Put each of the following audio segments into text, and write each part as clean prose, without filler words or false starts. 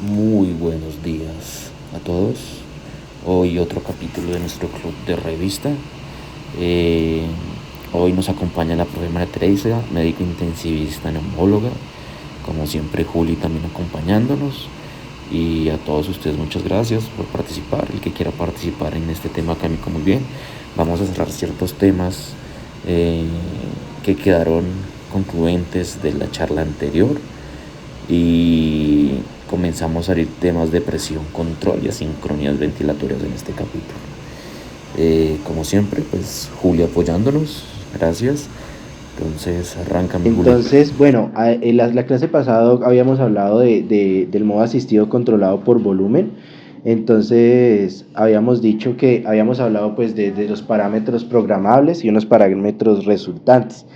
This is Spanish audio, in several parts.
Muy buenos días a todos. Hoy otro capítulo de nuestro club de revista. Eh, Hoy nos acompaña la profe María Teresa, médico intensivista neumóloga. Como siempre, Juli también acompañándonos. Y a todos ustedes muchas gracias por participar. El que quiera participar en este tema académico, muy bien. Vamos a cerrar ciertos temas que quedaron concluentes de la charla anterior. Y comenzamos a abrir temas de presión, control y asincronías ventilatorias en este capítulo. Como siempre, pues Juli apoyándonos, gracias. Entonces, arráncame, Juli. Entonces, bueno, en la clase pasada habíamos hablado del modo asistido controlado por volumen. Entonces, habíamos hablado pues de los parámetros programables y unos parámetros resultantes.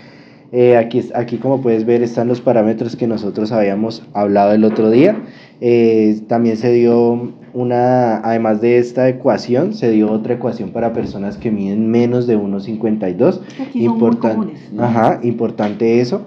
Aquí como puedes ver están los parámetros que nosotros habíamos hablado el otro día. También se dio además de esta ecuación, se dio otra ecuación para personas que miden menos de 1,52. Aquí son muy comunes. Importante eso.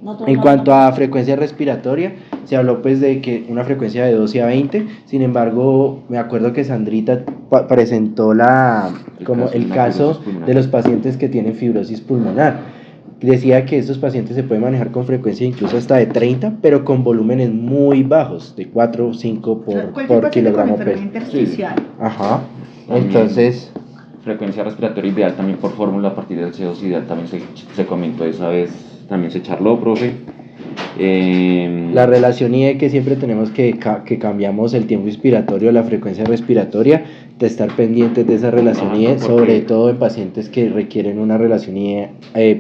No En cuanto a frecuencia respiratoria, se habló pues de que una frecuencia de 12 a 20, sin embargo, me acuerdo que Sandrita presentó el caso de los pacientes que tienen fibrosis pulmonar. Decía que estos pacientes se pueden manejar con frecuencia incluso hasta de 30, pero con volúmenes muy bajos, de 4 o 5 por kilogramo peso. Intersticial. Ajá. También, Entonces, frecuencia respiratoria ideal también por fórmula a partir del CO2 ideal también se comentó esa vez, también se charló, profe. La relación IE que siempre tenemos que cambiamos el tiempo inspiratorio, la frecuencia respiratoria, de estar pendientes de esa relación IE, sobre todo en pacientes que requieren una relación IE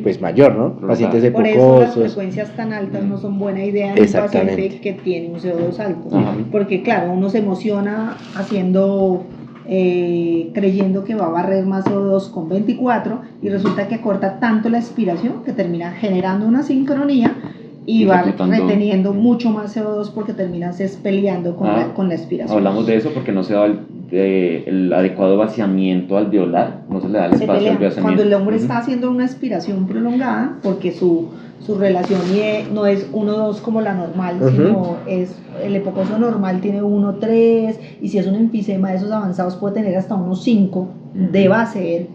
pues mayor, ¿no? Pacientes Por eso las epocosos. frecuencias tan altas no son buena idea en un paciente que tiene un CO2 alto. Porque claro, uno se emociona creyendo que va a barrer más CO2 con 24 y resulta que corta tanto la expiración que termina generando una sincronía y va reteniendo mucho más CO2 porque terminas peleando con la expiración. Hablamos de eso porque no se da el adecuado vaciamiento alveolar, no se le da el espacio al vaciamiento. Cuando el hombre está haciendo una expiración prolongada, porque su relación no es 1,2 como la normal, sino el epocoso normal tiene 1,3 y si es un enfisema de esos avanzados puede tener hasta 1,5 de base.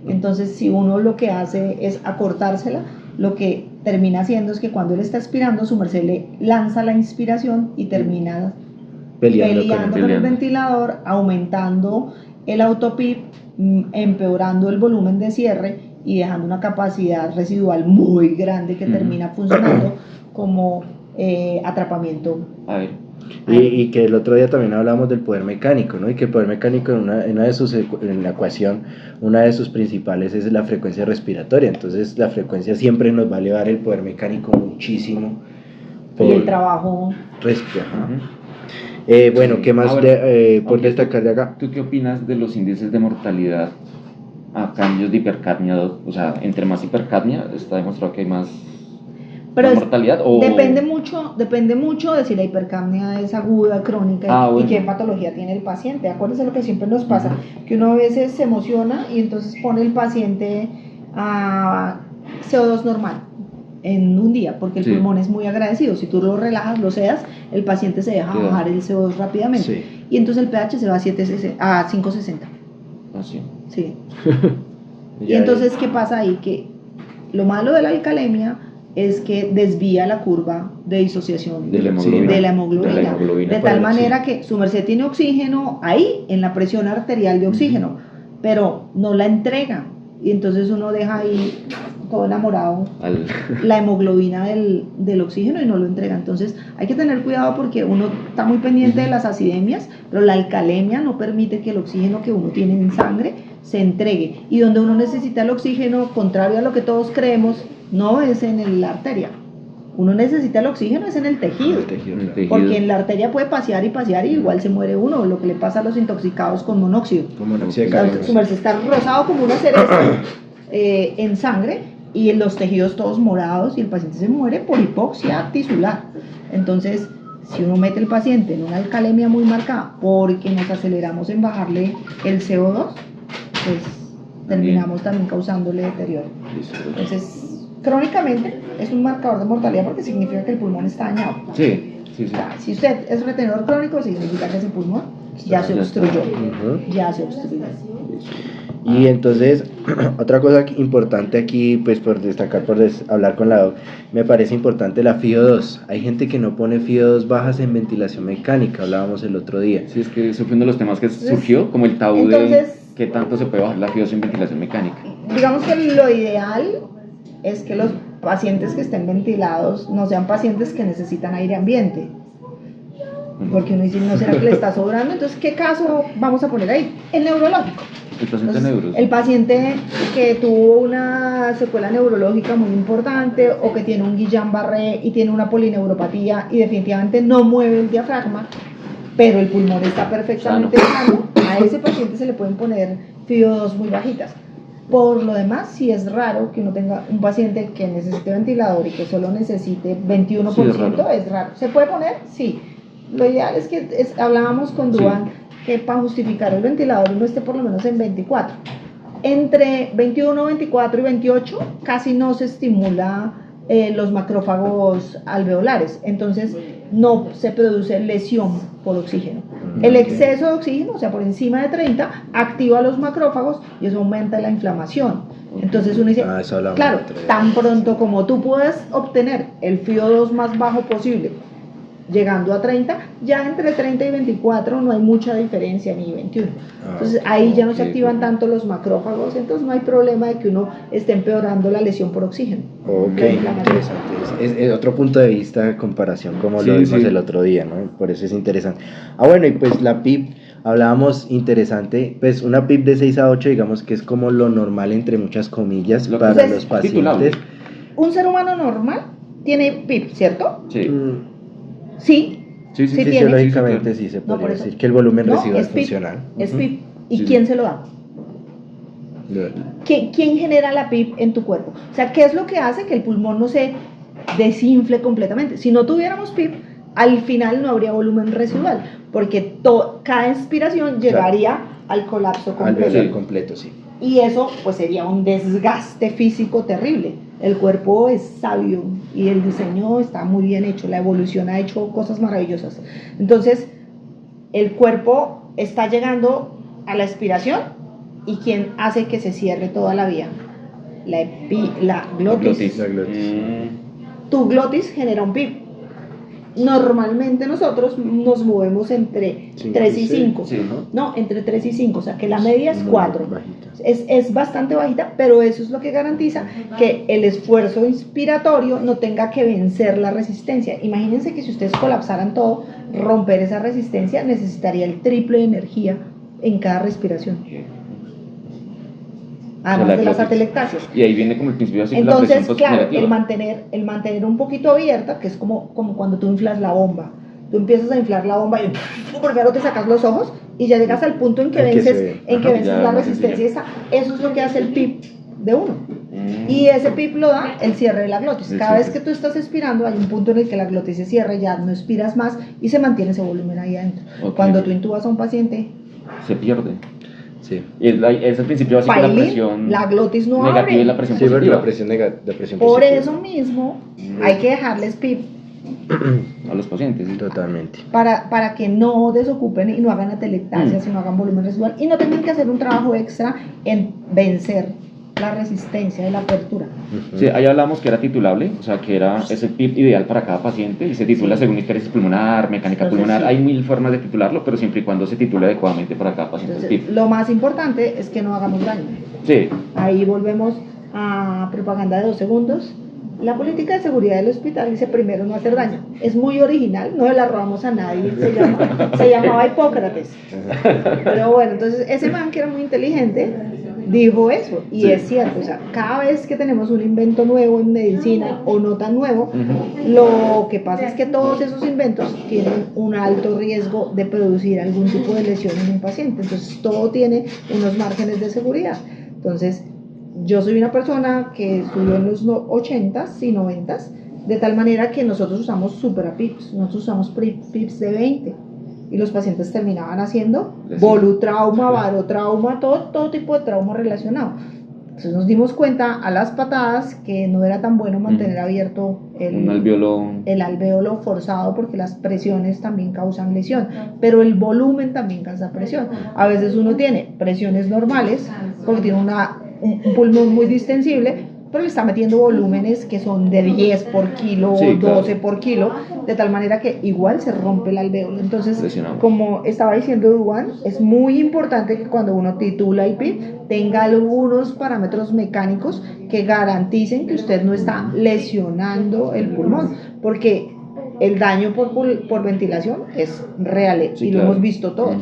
Entonces, si uno lo que hace es acortársela, lo que termina haciendo es que cuando él está expirando, su merced le lanza la inspiración y termina peleando con el ventilador, aumentando el autopip, empeorando el volumen de cierre y dejando una capacidad residual muy grande que termina funcionando como atrapamiento. A ver. Y que el otro día también hablamos del poder mecánico, ¿no? Y que el poder mecánico en la ecuación, una de sus principales es la frecuencia respiratoria. Entonces la frecuencia siempre nos va a elevar el poder mecánico muchísimo. Y el trabajo. Bueno, ¿qué más por destacar de acá? ¿Tú qué opinas de los índices de mortalidad a cambios de hipercapnia? O sea, entre más hipercapnia está demostrado que hay más mortalidad. Depende mucho de si la hipercapnia es aguda, crónica y qué patología tiene el paciente. Acuérdense lo que siempre nos pasa, que uno a veces se emociona y entonces pone el paciente a CO2 normal en un día, porque el pulmón es muy agradecido. Si tú lo relajas, lo sedas, el paciente se deja bajar el CO2 rápidamente. Y entonces el pH se va a 560. Así. Sí. Y entonces, ¿qué pasa ahí? Que lo malo de la alcalemia es que desvía la curva de disociación de la hemoglobina. De tal manera que su merced tiene oxígeno ahí, en la presión arterial de oxígeno, pero no la entrega. Y entonces uno deja ahí todo enamorado la hemoglobina del oxígeno y no lo entrega. Entonces hay que tener cuidado porque uno está muy pendiente de las acidemias, pero la alcalemia no permite que el oxígeno que uno tiene en sangre se entregue. Y donde uno necesita el oxígeno, contrario a lo que todos creemos, no es en la arteria. Uno necesita el oxígeno es en el tejido. Porque en la arteria puede pasear y igual se muere uno. Lo que le pasa a los intoxicados con monóxido. Su merced está rosado como una cereza en sangre y en los tejidos todos morados y el paciente se muere por hipoxia tisular. Entonces, si uno mete al paciente en una alcalemia muy marcada porque nos aceleramos en bajarle el CO2, pues terminamos también causándole deterioro. Entonces, crónicamente es un marcador de mortalidad porque significa que el pulmón está dañado. Sí. Sí, sí. O sea, si usted es retenedor crónico, significa que ese pulmón ya se obstruyó. Ya se obstruyó. Y entonces, otra cosa importante aquí, pues por destacar, hablar con la doc, me parece importante la FiO2. Hay gente que no pone FiO2 bajas en ventilación mecánica, hablábamos el otro día. Sí, es que eso fue uno de los temas que surgió, como el tabú de qué tanto se puede bajar la FiO2 en ventilación mecánica. Digamos que lo ideal es que los pacientes que estén ventilados no sean pacientes que necesitan aire ambiente. Porque uno dice, ¿no será que le está sobrando? Entonces, ¿qué caso vamos a poner ahí? El neurológico. El paciente neurológico. El paciente que tuvo una secuela neurológica muy importante o que tiene un Guillain-Barré y tiene una polineuropatía y definitivamente no mueve el diafragma, pero el pulmón está perfectamente sano, a ese paciente se le pueden poner FiO2 muy bajitas. Por lo demás, sí es raro que uno tenga un paciente que necesite ventilador y que solo necesite 21%, sí, es raro. ¿Se puede poner? Sí. Lo ideal es que hablábamos con Duan, que para justificar el ventilador uno esté por lo menos en 24. Entre 21, 24 y 28 casi no se estimula los macrófagos alveolares, entonces no se produce lesión por oxígeno. El exceso de oxígeno, o sea, por encima de 30, activa los macrófagos y eso aumenta la inflamación. Entonces uno dice, claro, tan pronto como tú puedas obtener el FiO2 más bajo posible, llegando a 30, ya entre 30 y 24 no hay mucha diferencia, ni 21. Entonces ahí ya no se activan tanto los macrófagos, entonces no hay problema de que uno esté empeorando la lesión por oxígeno. Ok, interesante. Es otro punto de vista, comparación, como lo vimos el otro día, ¿no? Por eso es interesante. Bueno, y pues la PIP, hablábamos interesante, pues una PIP de 6 a 8, digamos que es como lo normal, entre muchas comillas, para los pacientes. Un ser humano normal tiene PIP, ¿cierto? Sí. Sí, fisiológicamente sí se podría decir que el volumen residual funcional. Es PIP. ¿Y quién se lo da? ¿Quién genera la PIP en tu cuerpo? O sea, ¿qué es lo que hace que el pulmón no se desinfle completamente? Si no tuviéramos PIP, al final no habría volumen residual, porque cada inspiración llegaría al colapso completo. Al completo, sí. Y eso pues sería un desgaste físico terrible. El cuerpo es sabio y el diseño está muy bien hecho, la evolución ha hecho cosas maravillosas. Entonces, el cuerpo está llegando a la expiración y ¿quién hace que se cierre toda la vía? La glotis. Tu glotis genera un PIP. Normalmente nosotros nos movemos entre 3 y 5, entre 3 y 5, o sea que la media es 4, es bastante bajita, pero eso es lo que garantiza que el esfuerzo inspiratorio no tenga que vencer la resistencia. Imagínense que si ustedes colapsaran todo, romper esa resistencia necesitaría el triple de energía en cada respiración. Además de las atelectasias. Y ahí viene como el principio de entonces, la presión claro, el mantener un poquito abierta, que es como cuando tú inflas la bomba. Tú empiezas a inflar la bomba y primero te sacas los ojos y ya llegas al punto en que vences la resistencia. Eso es lo que hace el PIP de uno. Y ese PIP lo da el cierre de la glotis. Cada vez que tú estás expirando hay un punto en el que la glotis se cierra, ya no expiras más y se mantiene ese volumen ahí adentro. Cuando tú intubas a un paciente, se pierde. Sí. Es el principio básico de la presión la glotis no negativa abre. Y la presión positiva. La presión positiva. Por eso mismo hay que dejarles PIP a los pacientes. ¿Sí? Totalmente. Para que no desocupen y no hagan atelectasias y no hagan volumen residual y no tengan que hacer un trabajo extra en vencer la resistencia de la apertura. Sí, ahí hablamos que era titulable, o sea que era ese PIP ideal para cada paciente y se titula según histéresis pulmonar, mecánica pulmonar, hay 1000 formas de titularlo, pero siempre y cuando se titule adecuadamente para cada paciente. Entonces, lo más importante es que no hagamos daño. Sí. Ahí volvemos a propaganda de 2 segundos. La política de seguridad del hospital dice primero no hacer daño. Es muy original, no la robamos a nadie, se llamaba Hipócrates. Pero bueno, entonces ese man que era muy inteligente dijo eso, y es cierto, o sea, cada vez que tenemos un invento nuevo en medicina o no tan nuevo, lo que pasa es que todos esos inventos tienen un alto riesgo de producir algún tipo de lesión en un paciente, entonces todo tiene unos márgenes de seguridad. Entonces, yo soy una persona que estudió en los 80s y 90s, de tal manera que nosotros usamos superapips, nosotros usamos pips de 20, y los pacientes terminaban haciendo volutrauma, barotrauma, todo tipo de trauma relacionado. Entonces nos dimos cuenta a las patadas que no era tan bueno mantener abierto el alvéolo forzado, porque las presiones también causan lesión, pero el volumen también causa presión. A veces uno tiene presiones normales porque tiene un pulmón muy distensible, pero le está metiendo volúmenes que son de 10 por kilo o 12 por kilo, de tal manera que igual se rompe el alvéolo. Entonces, como estaba diciendo Duan, es muy importante que cuando uno titula el PIP tenga algunos parámetros mecánicos que garanticen que usted no está lesionando el pulmón, porque el daño por ventilación es real, y lo hemos visto todos.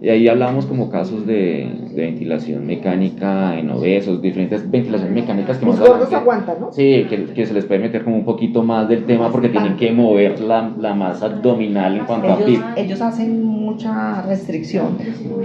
Y ahí hablábamos como casos de ventilación mecánica en obesos, diferentes ventilaciones mecánicas que los gordos aguantan, ¿no? Sí, que se les puede meter como un poquito más del tema porque tienen que mover la masa abdominal en cuanto a PIB. Ellos hacen mucha restricción,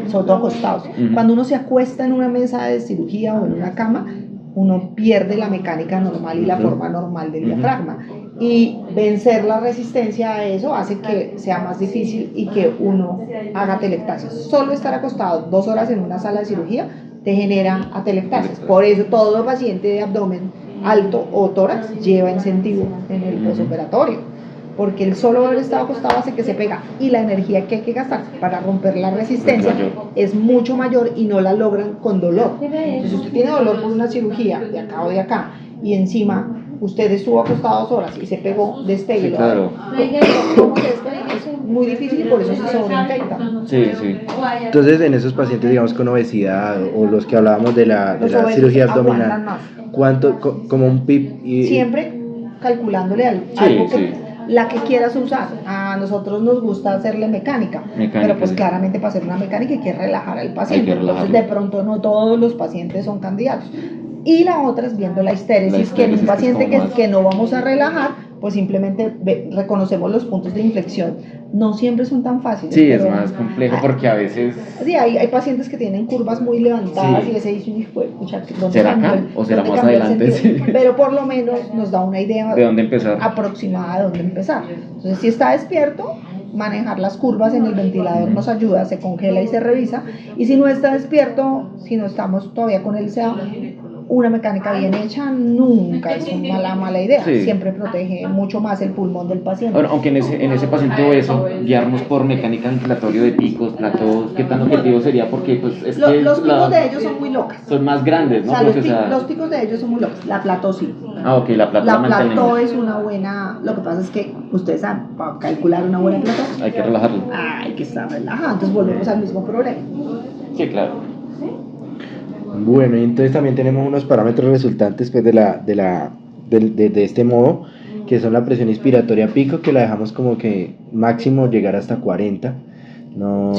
sobre todo acostados. Cuando uno se acuesta en una mesa de cirugía o en una cama, uno pierde la mecánica normal y la forma normal del diafragma. Y vencer la resistencia a eso hace que sea más difícil y que uno haga atelectasias. Solo estar acostado 2 horas en una sala de cirugía te genera atelectasias. Por eso todo paciente de abdomen alto o tórax lleva incentivo en el postoperatorio, porque el solo haber estado acostado hace que se pega, y la energía que hay que gastar para romper la resistencia es mucho mayor y no la logran con dolor. Entonces, si usted tiene dolor por una cirugía de acá o de acá y encima usted estuvo acostado 2 horas y se pegó, despegue. Sí, claro. ¿Cómo se despega? Es muy difícil y por eso se sobreinfecta. Sí. Entonces, en esos pacientes, digamos, con obesidad o los que hablábamos de la cirugía abdominal, ¿cuánto, como un PIP? Siempre calculándole algo que la que quieras usar. A nosotros nos gusta hacerle mecánica, pero pues claramente para hacer una mecánica hay que relajar al paciente. Entonces, de pronto no todos los pacientes son candidatos. Y la otra es viendo la histéresis, que en un paciente que no vamos a relajar, pues simplemente reconocemos los puntos de inflexión. No siempre son tan fáciles. Sí, es más complejo porque a veces... Sí, hay pacientes que tienen curvas muy levantadas y ese dice, ¿será acá o será más adelante? Sí. Pero por lo menos nos da una idea de dónde empezar, aproximada de dónde empezar. Entonces, si está despierto, manejar las curvas en el ventilador nos ayuda, se congela y se revisa. Y si no está despierto, si no estamos todavía con el SEA, una mecánica bien hecha nunca es una mala idea. Siempre protege mucho más el pulmón del paciente. Bueno, aunque en ese paciente obeso, guiarnos por mecánica ventilatoria de picos, platós, ¿qué tan objetivo sería? Porque pues es que los picos de ellos son muy locas. Son más grandes, ¿no? O sea, los picos de ellos son muy locos. La plató sí. Ok, la plató es una buena. Lo que pasa es que ustedes saben, para calcular una buena plató hay que relajarlo. Hay que estar relajado. Entonces volvemos al mismo problema. Sí, claro. Bueno, y entonces también tenemos unos parámetros resultantes pues, de este modo, que son la presión inspiratoria pico, que la dejamos como que máximo llegar hasta 40, no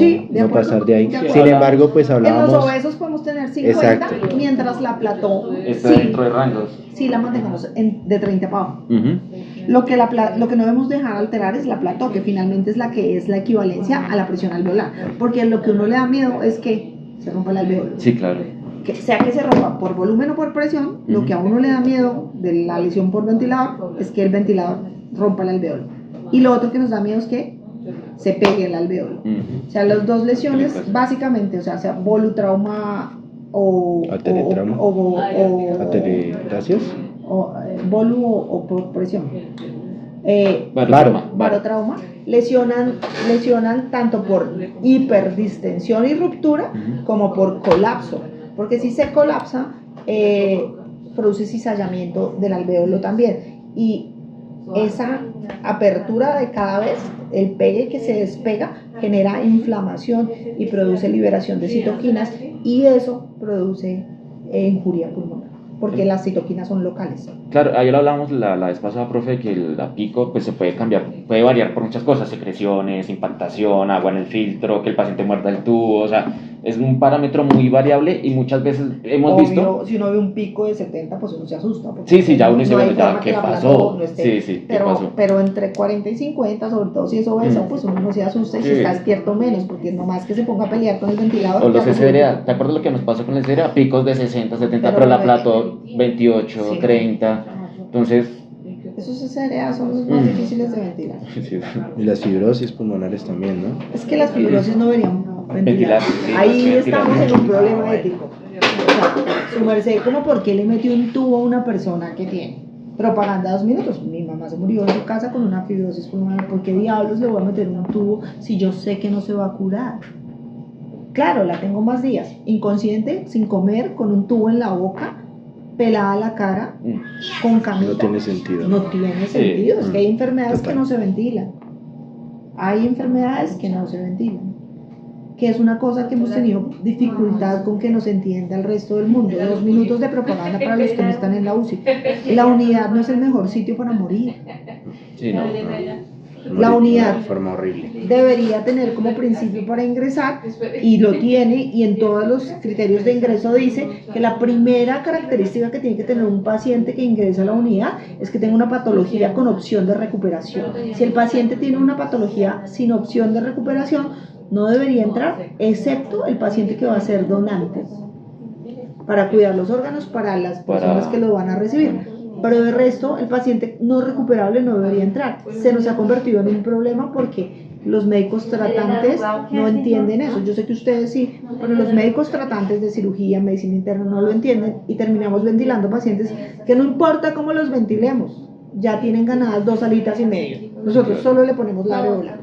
pasar de ahí. Sin embargo, pues hablábamos... En los obesos podemos tener 50, exacto, mientras la plató está dentro de rangos. Sí, la manejamos de 30 para abajo. Lo que no debemos dejar alterar es la plató, que finalmente es la equivalencia a la presión alveolar, porque lo que uno le da miedo es que se rompa el alveolo. Sí, claro. Sea que se rompa por volumen o por presión, lo que a uno le da miedo de la lesión por ventilador es que el ventilador rompa el alveolo. Y lo otro que nos da miedo es que se pegue el alveolo. O sea, las dos lesiones, básicamente, o sea volutrauma o atelectasias o volu o por presión. Barotrauma lesionan tanto por hiperdistensión y ruptura como por colapso. Porque si se colapsa, produce cizallamiento del alvéolo también. Y esa apertura de cada vez, el pegue que se despega, genera inflamación y produce liberación de citoquinas, y eso produce injuria pulmonar, porque las citoquinas son locales. Claro, ayer hablábamos la vez pasada, profe, que la pico pues se puede cambiar, puede variar por muchas cosas, secreciones, impactación, agua en el filtro, que el paciente muerda el tubo, o sea, es un parámetro muy variable y muchas veces hemos visto... Si uno ve un pico de 70, pues uno se asusta. Sí, ya uno dice, bueno, ya, ¿qué pasó? ¿Qué pasó? Pero entre 40 y 50, sobre todo si es obeso, pues uno no se asusta y si está despierto menos, porque nomás que se ponga a pelear con el ventilador. O los SDA, ¿te acuerdas lo que nos pasó con el SDA? Picos de 60, 70, pero la plató 28, 30, entonces... Esos SDA son los más difíciles de ventilar. Y las fibrosis pulmonares también, ¿no? Es que las fibrosis no deberían ventilar. Ahí estamos en un problema ético. Su merced, como por qué le metió un tubo a una persona que tiene propaganda 2 minutos. Mi mamá se murió en su casa con una fibrosis pulmonar. ¿Por qué diablos le voy a meter un tubo si yo sé que no se va a curar? Claro, la tengo más días, inconsciente, sin comer, con un tubo en la boca, pelada la cara, con camita. No tiene sentido. No tiene sentido, es que hay enfermedades que no se ventilan. Hay enfermedades que no se ventilan. Que es una cosa que hemos tenido dificultad con que nos entienda el resto del mundo. 2 minutos de propaganda para los que no están en la UCI. La unidad no es el mejor sitio para morir. Sí, no. La unidad de forma horrible. Debería tener como principio para ingresar, y lo tiene, y en todos los criterios de ingreso dice que la primera característica que tiene que tener un paciente que ingresa a la unidad es que tenga una patología con opción de recuperación. Si el paciente tiene una patología sin opción de recuperación, no debería entrar, excepto el paciente que va a ser donante para cuidar los órganos para las personas que lo van a recibir. Pero de resto, el paciente no recuperable no debería entrar. Se nos ha convertido en un problema porque los médicos tratantes no entienden eso. Yo sé que ustedes sí, pero los médicos tratantes de cirugía, medicina interna no lo entienden, y terminamos ventilando pacientes que no importa cómo los ventilemos, ya tienen ganadas 2 alitas y medio. Nosotros solo le ponemos la areola.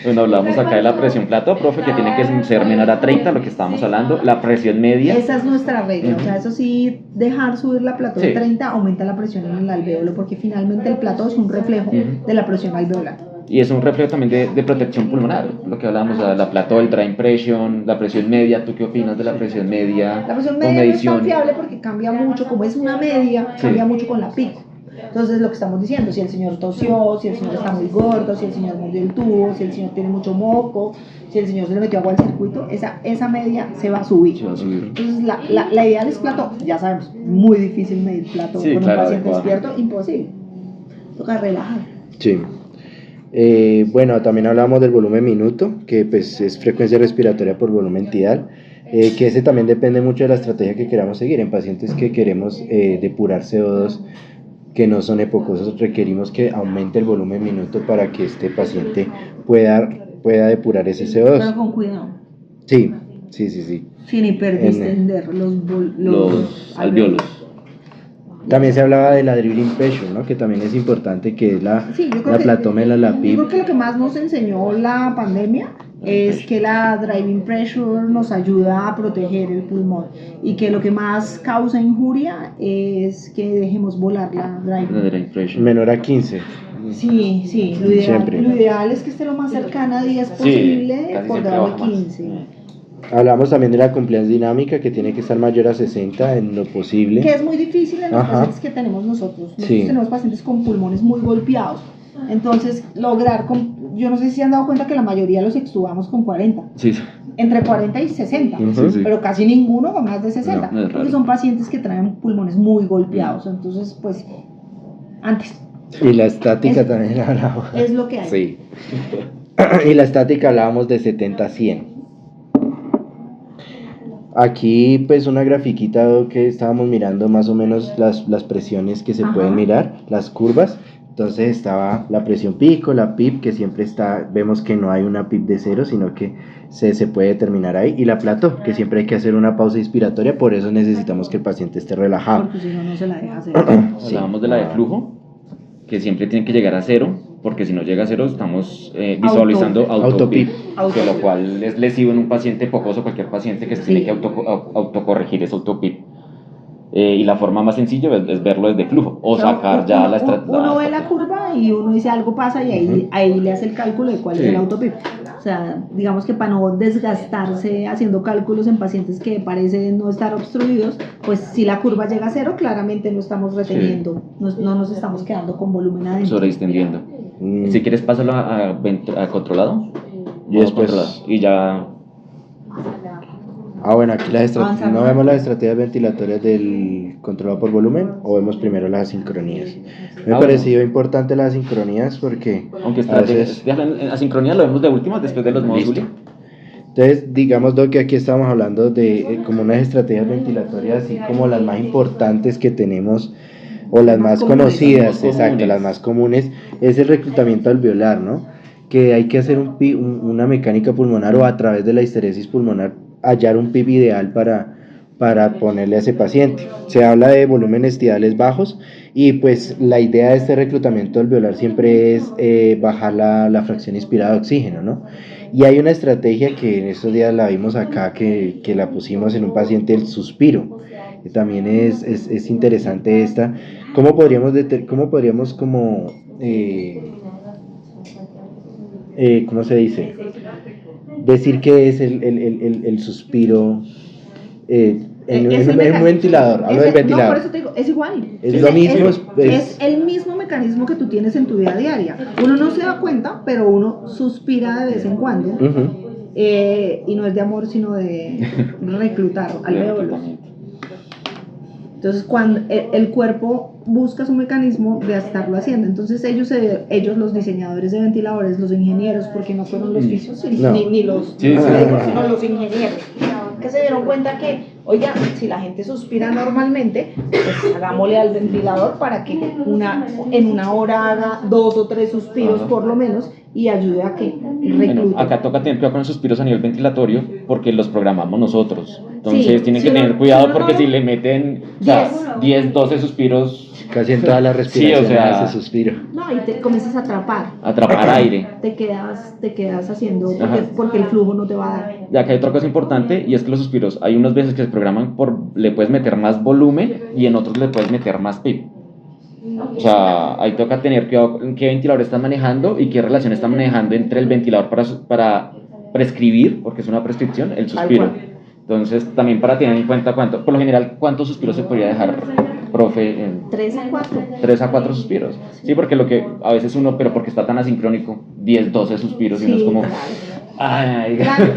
Bueno, hablamos acá de la presión plato, profe, que tiene que ser menor a 30, lo que estábamos hablando. La presión media. Esa es nuestra regla, o sea, eso sí, dejar subir la plató de 30 aumenta la presión en el alvéolo, porque finalmente el plató es un reflejo de la presión alveolar. Y es un reflejo también de protección pulmonar, lo que hablábamos, la plató, el dry impression, la presión media. ¿Tú qué opinas de la presión media? La presión media no es tan fiable porque cambia mucho, como es una media, cambia mucho con la pico. Entonces, lo que estamos diciendo, si el señor tosió, si el señor está muy gordo, si el señor mordió el tubo, si el señor tiene mucho moco, si el señor se le metió agua al circuito, esa media se va a subir. Entonces, la ideal es plató. Ya sabemos, muy difícil medir plató con un paciente despierto, imposible. Toca relajar. Sí. Bueno, también hablamos del volumen minuto, que pues es frecuencia respiratoria por volumen tidal, que ese también depende mucho de la estrategia que queramos seguir. En pacientes que queremos depurar CO2, que no son hipocosos, requerimos que aumente el volumen minuto para que este paciente pueda depurar ese CO2. Pero con cuidado. Sí. Sin hiperdistender los alvéolos. También se hablaba de la dribble impression, ¿no? Que también es importante, que es la platomela, la PIP. Yo creo que lo que más nos enseñó la pandemia es que la driving pressure nos ayuda a proteger el pulmón, y que lo que más causa injuria es que dejemos volar la driving pressure. Menor a 15. Sí, lo ideal es que esté lo más cercana a 10 posible, por debajo de 15. Hablamos también de la compliance dinámica, que tiene que estar mayor a 60 en lo posible. Que es muy difícil en los pacientes que tenemos nosotros. Tenemos pacientes con pulmones muy golpeados. Entonces, yo no sé si se han dado cuenta que la mayoría los extubamos con 40. Sí. Entre 40 y 60, pero casi ninguno con más de 60. No, porque son pacientes que traen pulmones muy golpeados. Entonces, pues, antes. Y la estática también hablamos. Es lo que hay. Sí. Y la estática hablábamos de 70 a 100. Aquí pues una grafiquita que estábamos mirando más o menos las presiones que se pueden mirar, las curvas. Entonces estaba la presión pico, la PIP, que siempre está, vemos que no hay una PIP de 0, sino que se puede determinar ahí, y la plató, que siempre hay que hacer una pausa inspiratoria, por eso necesitamos que el paciente esté relajado. Porque si no, no se la deja hacer. Hablábamos de la de flujo, que siempre tiene que llegar a 0, porque si no llega a 0 estamos visualizando autopip, que lo cual es lesivo en un paciente pocoso, cualquier paciente que se tiene que autocorregir ese autopip. Y la forma más sencilla es verlo desde flujo, o sacar ya la estrategia. Uno ve la curva y uno dice algo pasa, y ahí le hace el cálculo de cuál es el autopip. O sea, digamos que para no desgastarse haciendo cálculos en pacientes que parecen no estar obstruidos, pues si la curva llega a 0, claramente no estamos reteniendo, no nos estamos quedando con volumen adentro. Sobreextendiendo. Si quieres, pásalo a controlado. Y después. Controlado. Y ya. Bueno, aquí no vemos las estrategias ventilatorias del controlado por volumen, o vemos primero las asincronías. Me pareció importante las asincronías porque... Aunque asincronía lo vemos de última, después de los modos Julio. Entonces, digamos que aquí estamos hablando de como unas estrategias ventilatorias así como las más importantes que tenemos, o las más conocidas, exacto, las más comunes, es el reclutamiento alveolar, ¿no? Que hay que hacer una mecánica pulmonar, o a través de la histeresis pulmonar hallar un PIB ideal para ponerle a ese paciente. Se habla de volúmenes tidales bajos y pues la idea de este reclutamiento alveolar siempre es bajar la fracción inspirada de oxígeno, ¿no? Y hay una estrategia que en estos días la vimos acá, que la pusimos en un paciente, el suspiro, que también es interesante esta. ¿Cómo podríamos ¿cómo se dice? Decir que es el suspiro en un ventilador, hablo del ventilador. No, por eso te digo, es igual. Es lo mismo. Es el mismo mecanismo que tú tienes en tu vida diaria. Uno no se da cuenta, pero uno suspira de vez en cuando. Uh-huh. Y no es de amor, sino de reclutar alvéolos. Entonces, cuando el cuerpo busca su mecanismo de estarlo haciendo, entonces ellos los diseñadores de ventiladores, los ingenieros, porque no fueron los fisios, no. ni los médicos, sino los ingenieros, que se dieron cuenta que, oiga, si la gente suspira normalmente, pues hagámosle al ventilador para que en una hora haga 2 o 3 suspiros por lo menos y ayude a que reclute. Bueno, acá toca tener cuidado con los suspiros a nivel ventilatorio porque los programamos nosotros. Entonces tienen que tener cuidado porque si le meten 10, 12 suspiros... Casi en toda la respiración ese suspiro. No, y te comienzas a atrapar aire. Te quedas haciendo, porque el flujo no te va a dar. Y acá hay otra cosa importante y es que los suspiros, hay unas veces que se programan le puedes meter más volumen y en otros le puedes meter más PIB. O sea, ahí toca tener cuidado en qué ventilador estás manejando y qué relación estás manejando entre el ventilador para prescribir, porque es una prescripción, el suspiro. Entonces, también para tener en cuenta por lo general, ¿cuántos suspiros se podría dejar, profe? 3 a 4. 3 a 4 suspiros. Sí, porque lo que a veces uno, pero porque está tan asincrónico, 10, 12 suspiros y uno es como... Ay, claro,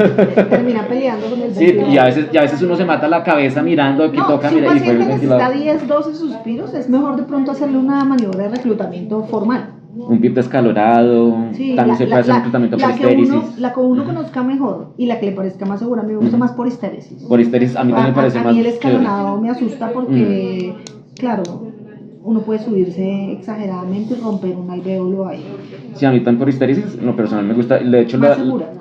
termina peleando con el ventilador. Sí, y a veces uno se mata la cabeza mirando que toca, mira, y fue el ventilador. Si un paciente necesita 10, 12 suspiros, es mejor de pronto hacerle una maniobra de reclutamiento formal. Un PIB escalorado, también se puede hacer un reclutamiento por histéresis. La que uno conozca mejor y la que le parezca más segura. A mí me gusta más por histéresis. Por histéresis, a mí también me parece más. A mí el escalonado me asusta porque, claro, uno puede subirse exageradamente y romper un alvéolo ahí. Sí, a mí también por histéresis, no, personal me gusta. De hecho,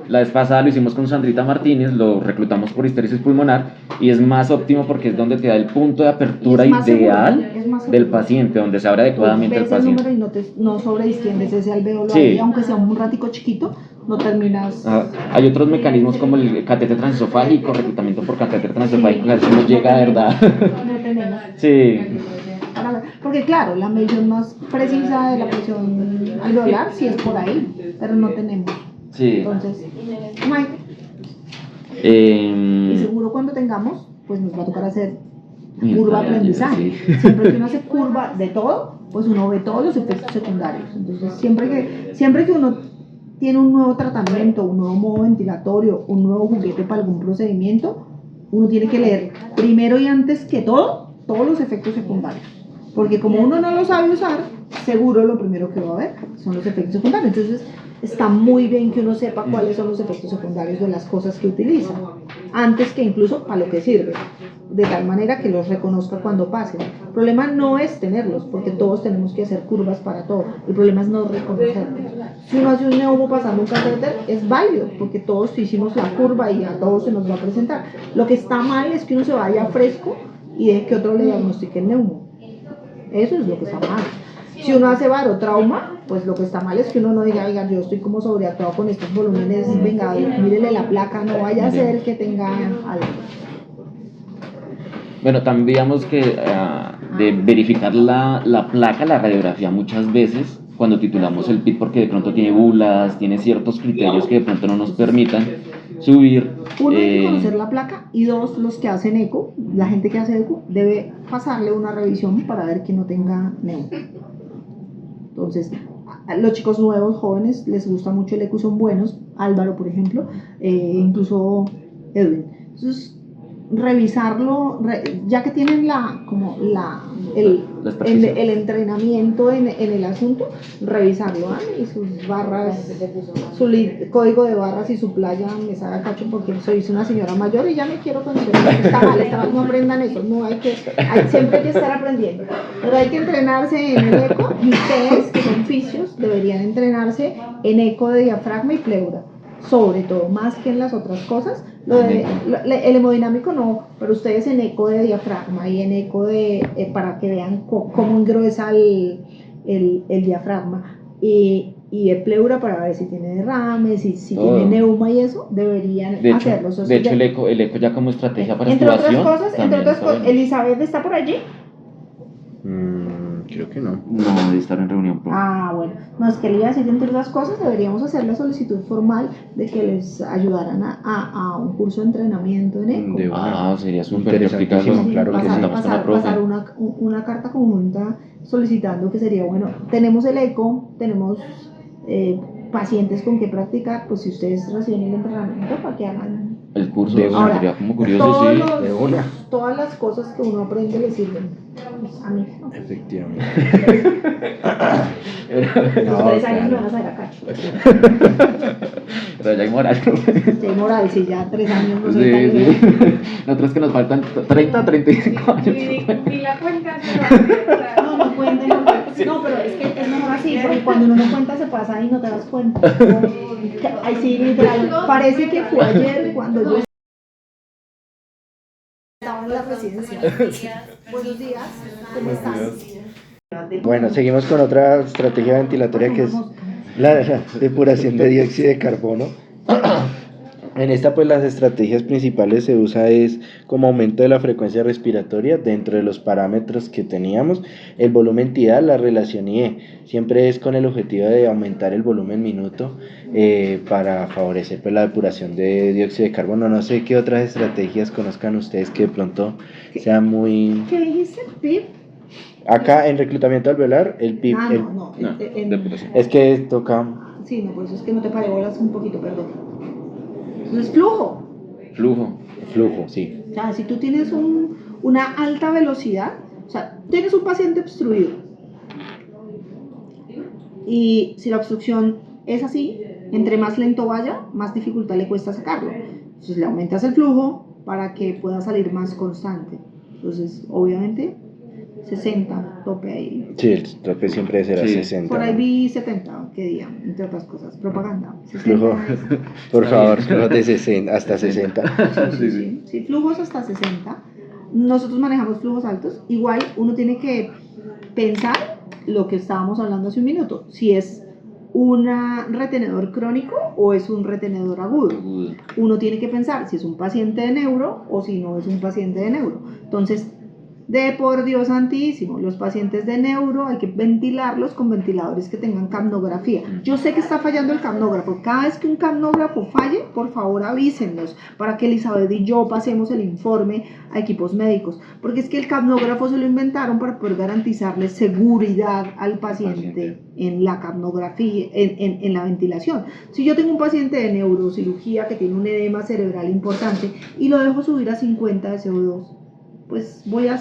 la vez pasada lo hicimos con Sandrita Martínez, lo reclutamos por histéresis pulmonar y es más óptimo porque es donde te da el punto de apertura ideal del paciente, donde se abre adecuadamente el paciente. El número y no sobredistiendes ese alvéolo ahí, aunque sea un ratico chiquito, no terminas. Hay otros mecanismos como el catéter transesofágico, reclutamiento por catéter transesofágico, que a veces no llega de verdad. No tenemos. Sí. Porque claro, la medición más precisa de la presión alveolar sí es por ahí, pero no tenemos. Sí. Entonces, y seguro cuando tengamos, pues nos va a tocar hacer curva de aprendizaje. Siempre que uno hace curva de todo, pues uno ve todos los efectos secundarios. Entonces, siempre que uno tiene un nuevo tratamiento, un nuevo modo ventilatorio, un nuevo juguete para algún procedimiento, uno tiene que leer primero y antes que todo, todos los efectos secundarios. Porque como uno no lo sabe usar, seguro lo primero que va a ver son los efectos secundarios. Entonces, está muy bien que uno sepa cuáles son los efectos secundarios de las cosas que utiliza, antes que incluso para lo que sirve, de tal manera que los reconozca cuando pasen. El problema no es tenerlos, porque todos tenemos que hacer curvas para todo. El problema es no reconocerlos. Si uno hace un neumo pasando un catéter, es válido, porque todos hicimos la curva y a todos se nos va a presentar. Lo que está mal es que uno se vaya fresco y deje que otro le diagnostique el neumo. Eso es lo que está mal. Si uno hace barotrauma, pues lo que está mal es que uno no diga, oiga, yo estoy como sobreactuado con estos volúmenes, venga, mírele la placa, no vaya a ser que tenga algo. Bueno, también digamos que de verificar la placa, la radiografía muchas veces cuando titulamos el PIT, porque de pronto tiene bulas, tiene ciertos criterios que de pronto no nos permitan subir. Uno, hay que conocer la placa, y dos, los que hacen eco, la gente que hace eco debe pasarle una revisión para ver que no tenga neumo. Entonces, a los chicos nuevos, jóvenes, les gusta mucho el eco y son buenos. Álvaro, por ejemplo, incluso Edwin. Entonces, revisarlo, ya que tienen el entrenamiento en el asunto, revisarlo, y sus barras, su código de barras y su playa me saca cacho porque soy una señora mayor y ya me quiero conocer. Está mal, no aprendan eso, siempre hay que estar aprendiendo, pero hay que entrenarse en el eco, y ustedes que son fisios deberían entrenarse en eco de diafragma y pleura. sobre todo, más que en las otras cosas. El hemodinámico no, pero ustedes en eco de diafragma y en eco para que vean cómo engrosa el diafragma, y de pleura para ver si tiene derrames, si tiene neuma y eso, deberían hacerlo. De hecho, el eco ya como estrategia para entre extubación. Entre otras cosas, ¿Elizabeth está por allí? Creo que no. No, de estar en reunión. Bueno. No, es que le iba a decir, entre otras cosas, deberíamos hacer la solicitud formal de que les ayudaran a un curso de entrenamiento en ECO. Sería súper interesantísimo, Sí, claro que sí. pasar una carta conjunta solicitando que sería bueno. Tenemos el ECO, tenemos pacientes con que practicar, pues si ustedes reciben el entrenamiento para que hagan el curso. Ahora, sería como curioso, todas las cosas que uno aprende le sirven. Pues a mí no. Efectivamente. Los 3 años me van a saber a cacho. Pero ya hay moral. Ya hay moral, sí, ya 3 años no sé. Sí. Nosotros que nos faltan 30 35 años. Ni la cuenta. No cuenten. No, pero es que es mejor así, porque cuando uno no cuenta se pasa y no te das cuenta. Ay, sí, literal. Parece que fue ayer cuando yo estaba en la residencia. Buenos días, ¿cómo estás? Bueno, seguimos con otra estrategia ventilatoria que es la depuración de dióxido de carbono. En esta, pues las estrategias principales se usa es como aumento de la frecuencia respiratoria dentro de los parámetros que teníamos, el volumen tidal, la relación IE, siempre es con el objetivo de aumentar el volumen minuto para favorecer pues la depuración de dióxido de carbono. No sé qué otras estrategias conozcan ustedes que de pronto sean muy... ¿Qué dijiste? ¿PIP? Acá en reclutamiento alveolar, el PIP... depuración. Es que toca... Sí, no, por eso es que no te paré bolas un poquito, perdón. Es flujo, sí. O sea, si tú tienes una alta velocidad, o sea, tienes un paciente obstruido y si la obstrucción es así, entre más lento vaya, más dificultad le cuesta sacarlo. Entonces le aumentas el flujo para que pueda salir más constante. Entonces, obviamente, 60, tope ahí. Sí, el tope siempre será 60. Por ahí vi 70, ¿qué día? Entre otras cosas, propaganda. Flujo, por favor, flujos de 60 hasta 60. Sí, flujos hasta 60. Nosotros manejamos flujos altos. Igual uno tiene que pensar lo que estábamos hablando hace un minuto, si es un retenedor crónico o es un retenedor agudo. Uno tiene que pensar si es un paciente de neuro o si no es un paciente de neuro. Entonces, por Dios santísimo, los pacientes de neuro hay que ventilarlos con ventiladores que tengan capnografía. Yo sé que está fallando el capnógrafo. Cada vez que un capnógrafo falle, por favor avísennos para que Elizabeth y yo pasemos el informe a equipos médicos, porque es que el capnógrafo se lo inventaron para poder garantizarle seguridad al paciente en la capnografía, en la ventilación. Si yo tengo un paciente de neurocirugía que tiene un edema cerebral importante y lo dejo subir a 50 de CO2, pues voy a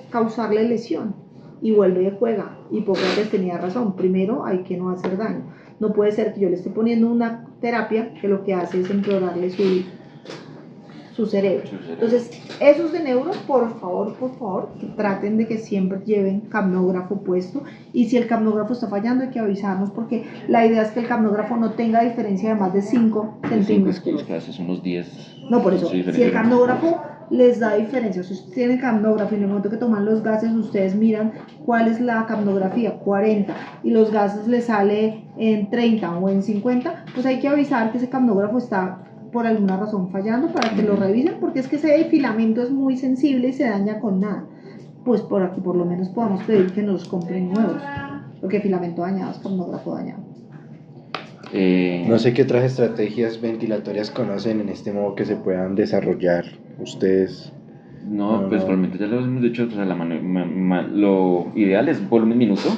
causarle lesión, y vuelve y juega. Hipócrates tenía razón, primero hay que no hacer daño. No puede ser que yo le esté poniendo una terapia que lo que hace es empeorarle su cerebro. Entonces, esos de neuro, por favor, que traten de que siempre lleven capnógrafo puesto, y si el capnógrafo está fallando hay que avisarnos, porque la idea es que el capnógrafo no tenga diferencia de más de 5 centímetros. Los que haces unos 10. No, por eso, si el capnógrafo les da diferencia, si ustedes tienen capnógrafo y en el momento que toman los gases ustedes miran cuál es la capnografía, 40, y los gases les sale en 30 o en 50, pues hay que avisar que ese capnógrafo está por alguna razón fallando para que lo revisen, porque es que ese filamento es muy sensible y se daña con nada. Pues por aquí por lo menos podamos pedir que nos compren nuevos, porque filamento dañado es capnógrafo dañado. No sé qué otras estrategias ventilatorias conocen en este modo que se puedan desarrollar ustedes. No, pues realmente ya lo hemos dicho, o sea, lo ideal es volumen minuto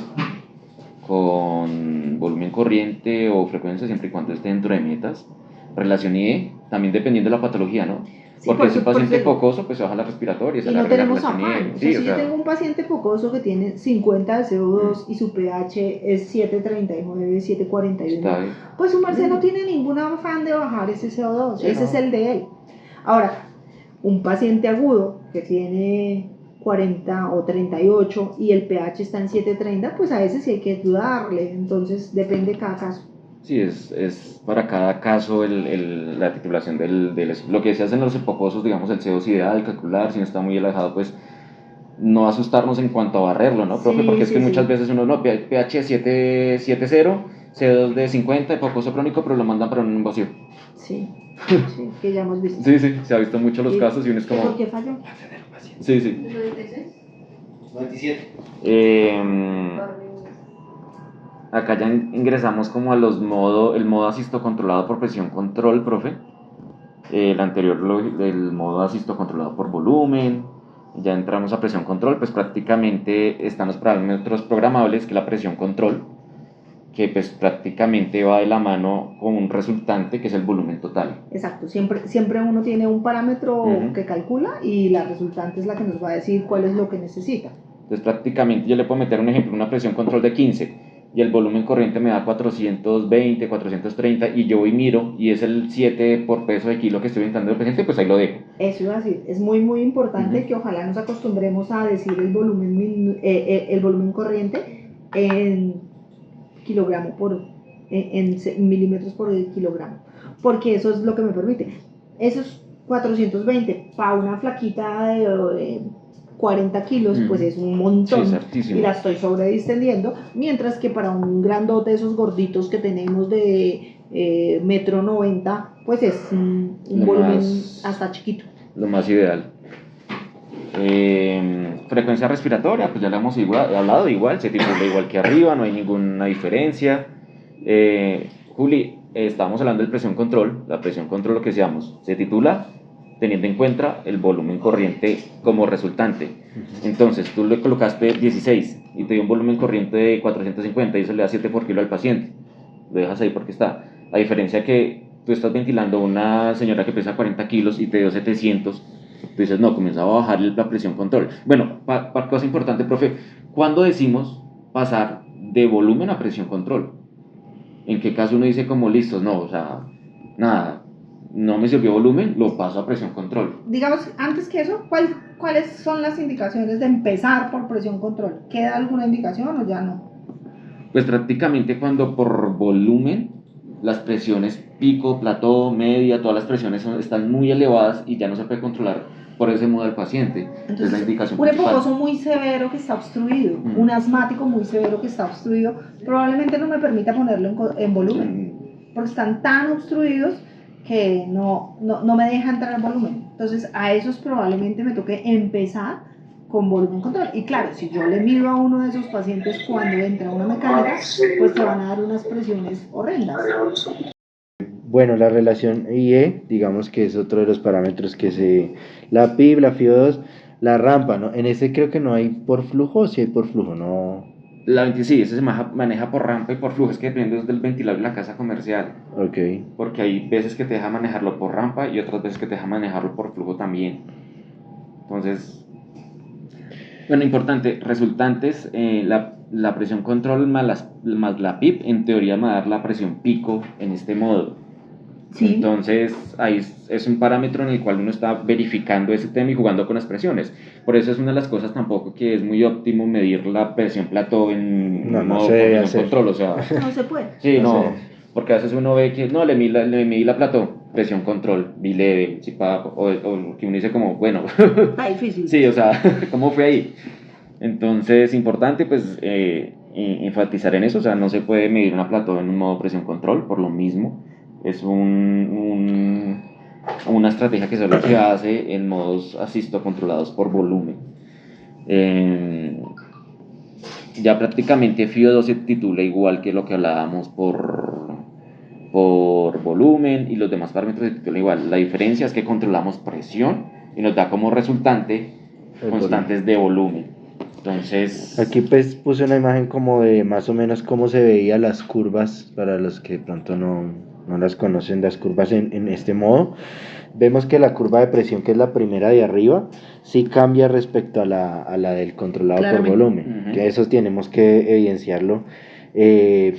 con volumen corriente o frecuencia siempre y cuando esté dentro de metas. Relación IE, también dependiendo de la patología, ¿no? Sí, porque si es un paciente focoso, pues se baja la respiratoria, y no tenemos afán. Si yo tengo un paciente focoso que tiene 50 de CO2 y su pH es 739, 741, pues su merced no tiene ningún afán de bajar ese CO2, sí, ese es el de él. Ahora, un paciente agudo que tiene 40 o 38 y el pH está en 730, pues a ese sí hay que ayudarle, entonces depende de cada caso. Sí, es para cada caso la titulación lo que se hace en los hipoposos, digamos, el CO2 ideal, calcular, si no está muy alejado, pues no asustarnos en cuanto a barrerlo, ¿no, profe? Sí, Porque es que sí, muchas sí. veces uno, no, pH 7.0, CO2 de 50, hipoposo crónico, pero lo mandan para un vacío. Sí, sí, que ya hemos visto. Sí, sí, se ha visto mucho los casos y uno es como... ¿Por qué falló? Sí, sí. 97. Acá ya ingresamos como el modo asisto controlado por presión control, profe. El anterior, el modo asisto controlado por volumen. Ya entramos a presión control, pues prácticamente están los parámetros programables, que es la presión control, que pues prácticamente va de la mano con un resultante que es el volumen total. Exacto, siempre uno tiene un parámetro que calcula y la resultante es la que nos va a decir cuál es lo que necesita. Entonces prácticamente yo le puedo meter un ejemplo, una presión control de 15 y el volumen corriente me da 420, 430 y yo voy miro y es el 7 por peso de kilo que estoy inventando el paciente, pues ahí lo dejo. Eso iba a decir, es muy importante que ojalá nos acostumbremos a decir el volumen corriente en kilogramo en milímetros por kilogramo, porque eso es lo que me permite. Esos 420 para una flaquita de 40 kilos, pues es un montón, sí, y la estoy sobredistendiendo, mientras que para un grandote, esos gorditos que tenemos de 1,90 m, pues es un volumen hasta chiquito. Lo más ideal. Frecuencia respiratoria, pues ya la hemos hablado igual, se titula igual que arriba, no hay ninguna diferencia. Juli, estábamos hablando de presión control. La presión control, lo que decíamos, se titula teniendo en cuenta el volumen corriente como resultante. Entonces, tú le colocaste 16 y te dio un volumen corriente de 450 y eso le da 7 por kilo al paciente. Lo dejas ahí porque está. A diferencia que tú estás ventilando a una señora que pesa 40 kilos y te dio 700, tú dices, no, comienza a bajar la presión control. Bueno, cosa importante, profe, ¿cuándo decimos pasar de volumen a presión control? ¿En qué caso uno dice como listos? No, o sea, nada, no me sirvió volumen, lo paso a presión control. Digamos, antes que eso, ¿cuáles son las indicaciones de empezar por presión control? ¿Queda alguna indicación o ya no? Pues prácticamente cuando por volumen las presiones pico, plató, media, todas las presiones están muy elevadas y ya no se puede controlar por ese modo del paciente. Entonces, es la indicación un principal. hipoposo muy severo que está obstruido, un asmático muy severo que está obstruido, probablemente no me permita ponerlo en volumen, porque están tan obstruidos que no me deja entrar en volumen. Entonces, a esos probablemente me toque empezar con volumen control. Y claro, si yo le mido a uno de esos pacientes cuando entra una mecánica, pues te van a dar unas presiones horrendas. Bueno, la relación IE, digamos que es otro de los parámetros la PIB, la FIO2, la rampa, ¿no? En ese creo que no hay por flujo, o si hay por flujo, no. Sí, ese se maneja por rampa y por flujo, es que depende del ventilador y la casa comercial. Ok. Porque hay veces que te deja manejarlo por rampa y otras veces que te deja manejarlo por flujo también. Entonces, bueno, importante, resultantes, la presión control más la PIP, en teoría me va a dar la presión pico en este modo. Sí. Entonces, ahí es un parámetro en el cual uno está verificando ese tema y jugando con las presiones. Por eso es una de las cosas tampoco que es muy óptimo medir la presión plató en modo presión control. O sea, no se puede. Sí, no, porque a veces uno ve que no, le medí la plató, presión control, vi leve, o que uno dice como, bueno. Está difícil. Sí, o sea, ¿cómo fue ahí? Entonces, importante pues enfatizar en eso, o sea, no se puede medir una plató en un modo presión control, por lo mismo. Es una estrategia que solo se hace en modos asisto controlados por volumen. Ya prácticamente FIO2 se titula igual que lo que hablábamos por volumen y los demás parámetros se titulan igual. La diferencia es que controlamos presión y nos da como resultante constantes de volumen. Entonces, aquí pues puse una imagen como de más o menos cómo se veían las curvas para los que de pronto no las conocen, las curvas en este modo. Vemos que la curva de presión, que es la primera de arriba, sí cambia respecto a la del controlado por volumen. Que eso tenemos que evidenciarlo.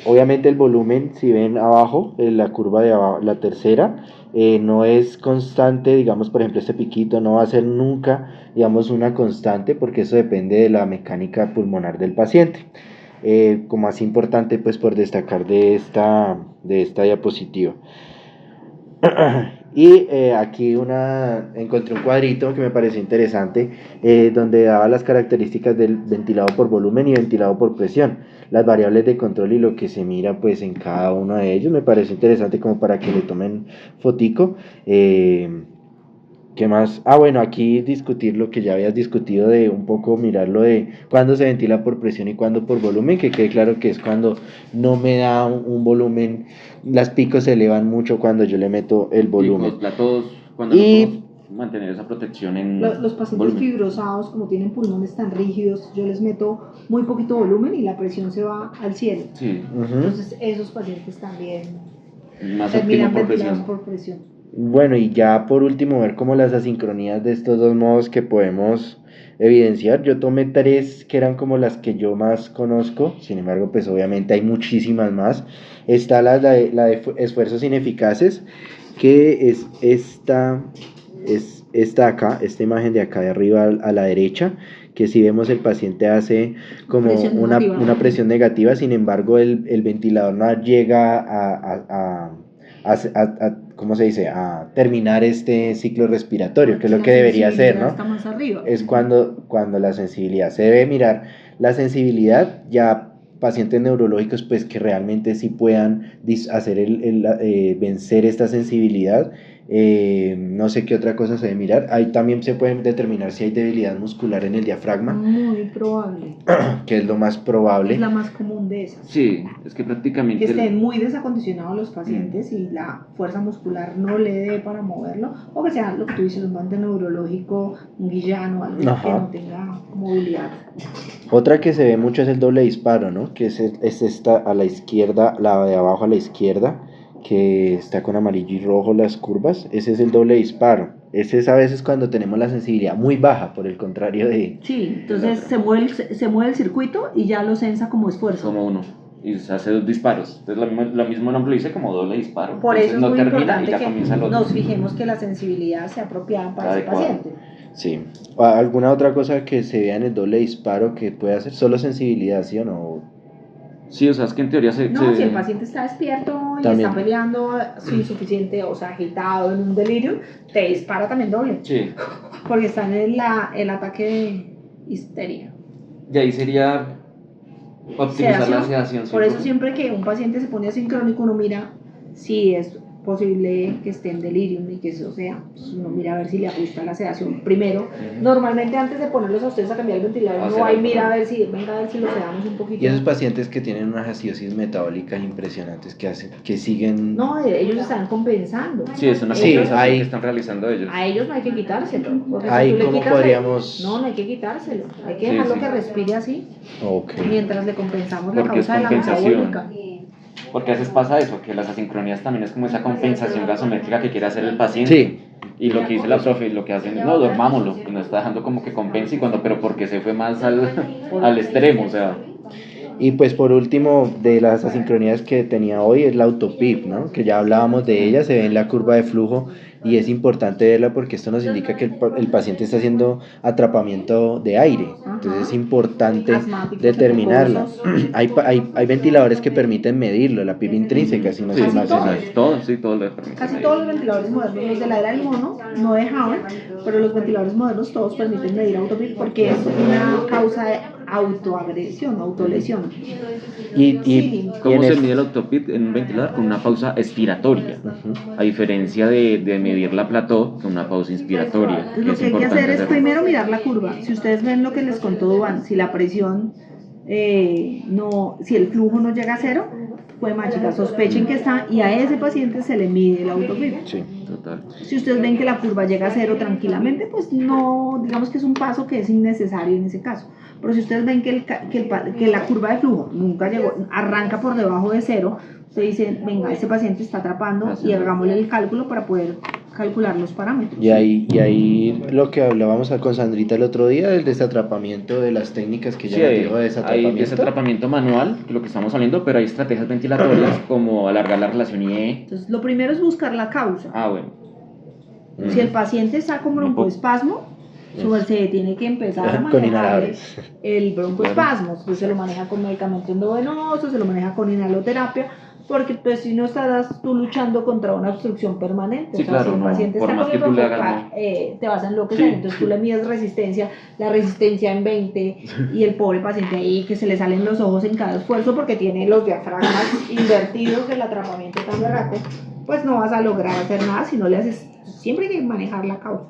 Obviamente el volumen, si ven abajo, la curva de abajo, la tercera, no es constante, digamos, por ejemplo, este piquito no va a ser nunca, digamos, una constante, porque eso depende de la mecánica pulmonar del paciente. como así importante pues por destacar de esta diapositiva. Y aquí encontré un cuadrito que me pareció interesante, donde daba las características del ventilado por volumen y ventilado por presión, las variables de control y lo que se mira pues en cada uno de ellos. Me pareció interesante como para que le tomen fotico. ¿Qué más? Bueno, aquí discutir lo que ya habías discutido, de un poco mirarlo de cuándo se ventila por presión y cuándo por volumen, que quede claro que es cuando no me da un volumen, las picos se elevan mucho cuando yo le meto el volumen. Picos, platos, cuando nosotros mantener esa protección en los pacientes volumen. Fibrosados, como tienen pulmones tan rígidos, yo les meto muy poquito volumen y la presión se va al cielo. Sí. Entonces esos pacientes también más terminan ventilados por presión. Bueno, y ya por último ver como las asincronías de estos dos modos que podemos evidenciar. Yo tomé 3 que eran como las que yo más conozco, sin embargo pues obviamente hay muchísimas más. Está la de esfuerzos ineficaces, que es esta acá, esta imagen de acá de arriba a la derecha, que si vemos el paciente hace como una presión negativa, sin embargo el ventilador no llega a ¿cómo se dice? A terminar este ciclo respiratorio, que es lo que debería hacer, ¿no? Está más arriba. Es cuando la sensibilidad, se debe mirar la sensibilidad, ya pacientes neurológicos pues que realmente sí puedan hacer vencer esta sensibilidad. No sé qué otra cosa se debe mirar. Ahí también se puede determinar si hay debilidad muscular en el diafragma. Muy probable. Que es lo más probable. Es la más común de esas. Sí, es que prácticamente... Que estén muy desacondicionados los pacientes y la fuerza muscular no le dé para moverlo, o que sea lo que tú dices, un bande neurológico, un guillano, algo que no tenga movilidad. Otra que se ve mucho es el doble disparo, ¿no? Que es esta a la izquierda, la de abajo a la izquierda, que está con amarillo y rojo las curvas. Ese es el doble disparo. Ese es a veces cuando tenemos la sensibilidad muy baja, por el contrario de... Sí, entonces se mueve el circuito y ya lo sensa como esfuerzo. Como uno, y se hace 2 disparos. Entonces lo mismo nombre lo dice como doble disparo. Por entonces eso es no muy termina importante y ya que comienza el otro. nos fijemos que la sensibilidad sea apropiada para ese paciente. Sí. ¿Alguna otra cosa que se vea en el doble disparo que puede hacer? ¿Solo sensibilidad, sí o no? Sí, o sea, es que en teoría si el paciente está despierto y también está peleando insuficiente, o sea, agitado, en un delirio, te dispara también doble. Sí. Porque está en el ataque de histeria. Y ahí sería optimizar la sedación. Por eso siempre que un paciente se pone asincrónico, uno mira si es posible que esté en delirium y que eso sea, pues uno mira a ver si le ajusta la sedación primero. Normalmente antes de ponerlos a ustedes a cambiar el ventilador, uno va y mira a ver si lo sedamos un poquito. Y esos pacientes que tienen unas acidosis metabólicas impresionantes, que siguen... No, ellos están compensando. Sí, es una compensación que están realizando ellos. A ellos no hay que quitárselo. Ahí, ¿cómo podríamos...? No hay que quitárselo. Hay que dejarlo que respire así. Okay. Mientras le compensamos la causa de la metabólica. Porque a veces pasa eso, que las asincronías también es como esa compensación gasométrica que quiere hacer el paciente. Sí. Y lo que dice la profe, lo que hacen es, no, dormámoslo, y nos está dejando como que compense, pero porque se fue más al extremo, o sea. Y pues por último, de las asincronías que tenía hoy es la autopip, ¿no? Que ya hablábamos de ella, se ve en la curva de flujo y es importante verla porque esto nos indica que el paciente está haciendo atrapamiento de aire. Entonces es importante determinarla. Hay ventiladores que permiten medirlo, la PIP intrínseca, si no se más. Casi todos los ventiladores modernos, los de la era del mono, no dejaban, pero los ventiladores modernos todos permiten medir autopip porque es una causa de autoagresión, autolesión. ¿Cómo se mide el autopip en un ventilador? Con una pausa expiratoria, a diferencia de medir la plató con una pausa inspiratoria. Lo que hay que hacer es primero mirar la curva. Si ustedes ven lo que les contó Duván, si la presión si el flujo no llega a 0, pues chicas, sospechen que está y a ese paciente se le mide el autopip. Sí, total. Si ustedes ven que la curva llega a 0 tranquilamente, pues no, digamos que es un paso que es innecesario en ese caso. Pero si ustedes ven que la curva de flujo nunca llegó, arranca por debajo de 0, ustedes dicen, venga, este paciente está atrapando y hagámosle el cálculo para poder calcular los parámetros. Y ahí lo que hablábamos con Sandrita el otro día, el desatrapamiento de las técnicas que ya dijo de desatrapamiento. Hay desatrapamiento manual, que es lo que estamos hablando, pero hay estrategias ventilatorias como alargar la relación IE. Entonces, lo primero es buscar la causa. Bueno. Si el paciente está con broncoespasmo, Su merced tiene que empezar a manejar el broncoespasmo, entonces se lo maneja con medicamento endovenoso, se lo maneja con inhaloterapia, porque pues si no estarás tú luchando contra una obstrucción permanente. Sí, o sea, claro, si el paciente está con el broncoespasmo, te vas a enloquecer, sí. Entonces tú le mides resistencia, la resistencia en 20 y el pobre paciente ahí que se le salen los ojos en cada esfuerzo porque tiene los diafragmas invertidos del atrapamiento tan berraco, pues no vas a lograr hacer nada si no le haces, siempre hay que manejar la causa.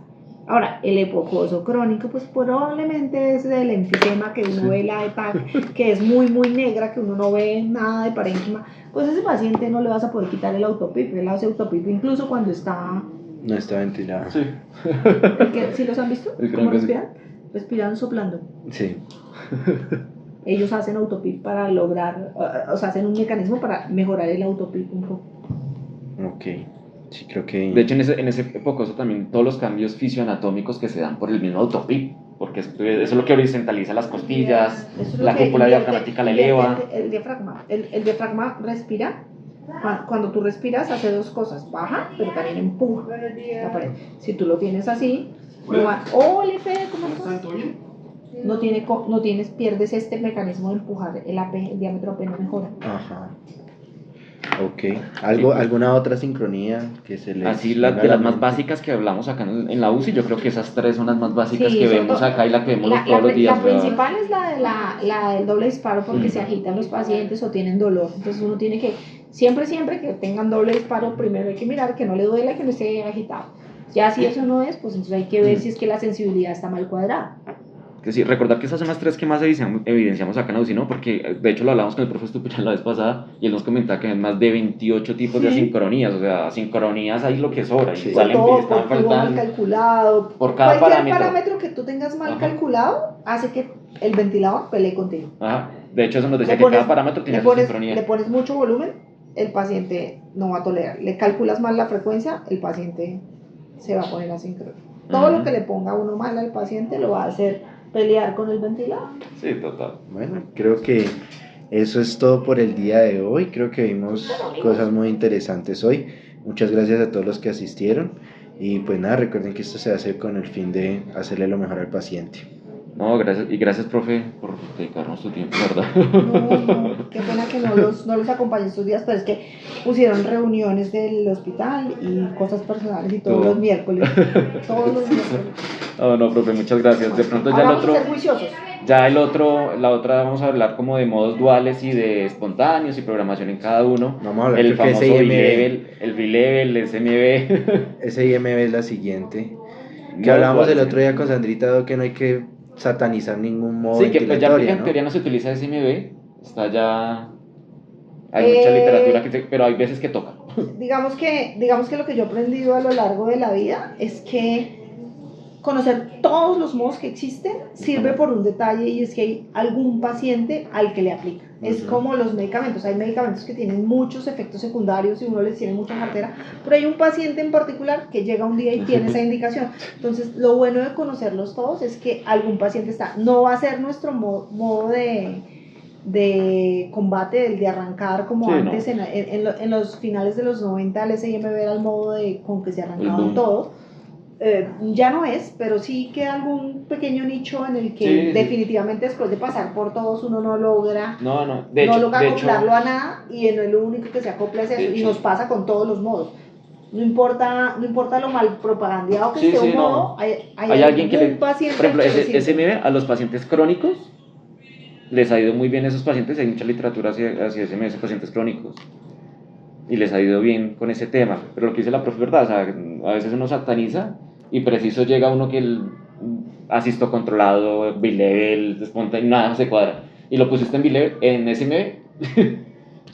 Ahora, el hipocoso crónico, pues probablemente es el enfisema que uno ve la ETAC, que es muy, muy negra, que uno no ve nada de parénquima, pues ese paciente no le vas a poder quitar el autopip, él hace autopip incluso cuando está... No está ventilado. Sí. ¿Sí los han visto? ¿Cómo respiran? Respiran soplando. Sí. Ellos hacen autopip para lograr, o sea, hacen un mecanismo para mejorar el autopip un poco. Ok. Sí, creo que... De hecho, en ese hipocoso también todos los cambios fisioanatómicos que se dan por el mismo autopip, porque eso es lo que horizontaliza las costillas, la cúpula diafragmática la eleva. El diafragma respira. Cuando tú respiras hace dos cosas, baja, pero también empuja la pared. Si tú lo tienes así, no va... ¡Hola, Fede! ¿Cómo estás? ¿Todo bien? No tienes, pierdes este mecanismo de empujar, el diámetro AP no mejora. Ajá. Ok. ¿Alguna otra sincronía que se les... Así, de las más básicas que hablamos acá en la UCI, yo creo que esas tres son las más básicas que vemos acá y la que vemos todos los días. La principal es la del doble disparo porque se agitan los pacientes o tienen dolor. Entonces uno tiene que, siempre que tengan doble disparo, primero hay que mirar que no le duela y que no esté agitado. Ya si eso no es, pues entonces hay que ver si es que la sensibilidad está mal cuadrada. Que sí, recordar que esas son las tres que más evidenciamos acá en la UCI, ¿no? Porque de hecho lo hablamos con el profe Estupiñán la vez pasada y él nos comentaba que hay más de 28 tipos de asincronías, o sea, asincronías hay lo que sobra, y salen están faltando mal calculado. Por cada cualquier parámetro que tú tengas mal calculado hace que el ventilador pelee contigo. Ajá. De hecho eso nos decía que cada parámetro tiene su sincronía. Le pones mucho volumen, el paciente no va a tolerar. Le calculas mal la frecuencia, el paciente se va a poner asíncrono. Todo lo que le ponga uno mal al paciente lo va a hacer pelear con el ventilador. Sí, total. Bueno, creo que eso es todo por el día de hoy. Creo que vimos cosas muy interesantes hoy. Muchas gracias a todos los que asistieron. Y pues nada, recuerden que esto se hace con el fin de hacerle lo mejor al paciente. No, gracias, profe, por dedicarnos su tiempo, ¿verdad? No, qué pena que no los acompañé estos días, pero es que pusieron reuniones del hospital y cosas personales y todos los miércoles. No, profe, muchas gracias. De pronto ya la otra vamos a hablar como de modos duales y de espontáneos y programación en cada uno. Vamos a hablar el famoso B-Level, el B-Level, el SMB. Ese IMB es la siguiente. Que hablábamos el otro día con Sandrita, que no hay que satanizar ningún modo. Sí, que pues ya en teoría no se utiliza SMB, está ya... Hay mucha literatura, pero hay veces que toca. Digamos que lo que yo he aprendido a lo largo de la vida es que conocer todos los modos que existen sirve por un detalle, y es que hay algún paciente al que le aplica. Es como los medicamentos, hay medicamentos que tienen muchos efectos secundarios y uno les tiene mucha cartera, pero hay un paciente en particular que llega un día y tiene esa indicación. Entonces lo bueno de conocerlos todos es que algún paciente está, no va a ser nuestro modo de combate, el de arrancar como antes, no. en los finales de los 90 el SIMB era el modo con que se arrancaban todos. Ya no es, pero sí queda algún pequeño nicho en el que definitivamente después de pasar por todos uno no logra acoplarlo a nada, y no es lo único que se acopla es eso, y nos pasa con todos los modos. No importa lo mal propagandeado que esté un modo, hay alguien que paciente, por ejemplo, SMB a los pacientes crónicos les ha ido muy bien. Esos pacientes, hay mucha literatura hacia SMB, pacientes crónicos, y les ha ido bien con ese tema. Pero lo que dice la profe, ¿verdad? O sea, a veces uno sataniza y preciso llega uno que el asisto controlado, B-Level, espontáneo, nada se cuadra, y lo pusiste en B-Level, en SMB,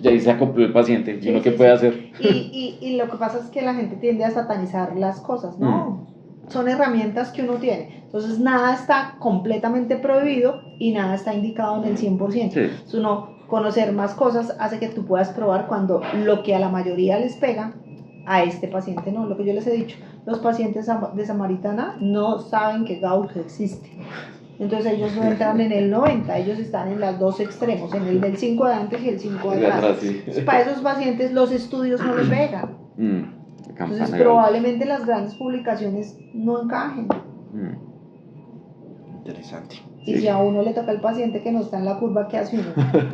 ya ahí se acopló el paciente. ¿Y uno qué puede hacer? Y lo que pasa es que la gente tiende a satanizar las cosas, ¿no? Son herramientas que uno tiene. Entonces nada está completamente prohibido y nada está indicado en el 100%. Entonces uno conocer más cosas hace que tú puedas probar cuando lo que a la mayoría les pega, a este paciente no. Lo que yo les he dicho, los pacientes de Samaritana no saben que Gauss existe. Entonces ellos no entran en el 90, ellos están en los dos extremos, en el del 5 de antes y el 5 de atrás. Para esos pacientes los estudios no les pegan. Entonces probablemente las grandes publicaciones no encajen. Interesante. Y si a uno le toca al paciente que no está en la curva, ¿qué hace uno?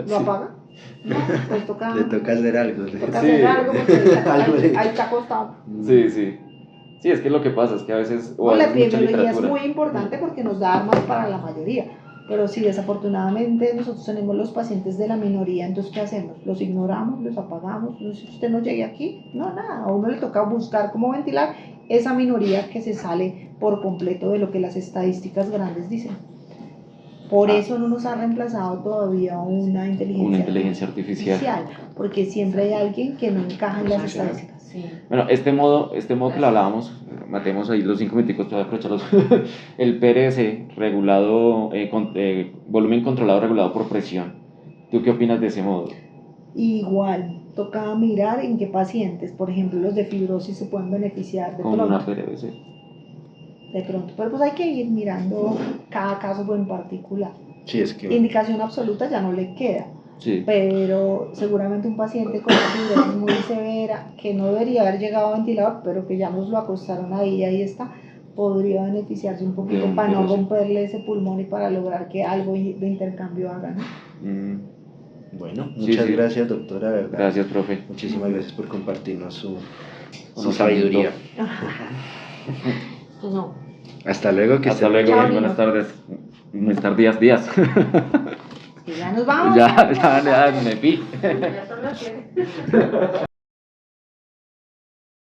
¿Lo apaga? No, pues toca... Le toca hacer algo. Toca hacer algo porque ahí está acostado. Sí, sí. Sí, es que lo que pasa es que a veces... No, la epidemiología es muy importante porque nos da armas para la mayoría. Pero si desafortunadamente nosotros tenemos los pacientes de la minoría, entonces ¿qué hacemos? ¿Los ignoramos? ¿Los apagamos? No, si usted no llegue aquí, no, nada. A uno le toca buscar cómo ventilar esa minoría que se sale por completo de lo que las estadísticas grandes dicen. Por eso no nos ha reemplazado todavía una inteligencia artificial, porque siempre hay alguien que no encaja en las estadísticas. Sí. Bueno, este modo que lo hablábamos, matemos ahí los 5 minutos para aprovecharlos. El PRS, regulado, volumen controlado regulado por presión. ¿Tú qué opinas de ese modo? Igual, toca mirar en qué pacientes, por ejemplo, los de fibrosis se pueden beneficiar de con pronto. Una PRS. De pronto, pero pues hay que ir mirando cada caso en particular. Sí, es que... Indicación absoluta ya no le queda. Sí. Pero seguramente un paciente con una fibrosis muy severa que no debería haber llegado a ventilador, pero que ya nos lo acostaron ahí y ahí está, podría beneficiarse un poquito para no romperle ese pulmón y para lograr que algo de intercambio haga, ¿no? Bueno, muchas gracias, doctora, ¿verdad? Gracias, profe. Muchísimas gracias por compartirnos su sabiduría. No. Hasta luego, Hasta luego, buenas tardes. Buenas días. Y ya nos vamos. Ya me fui. Ya son las 7.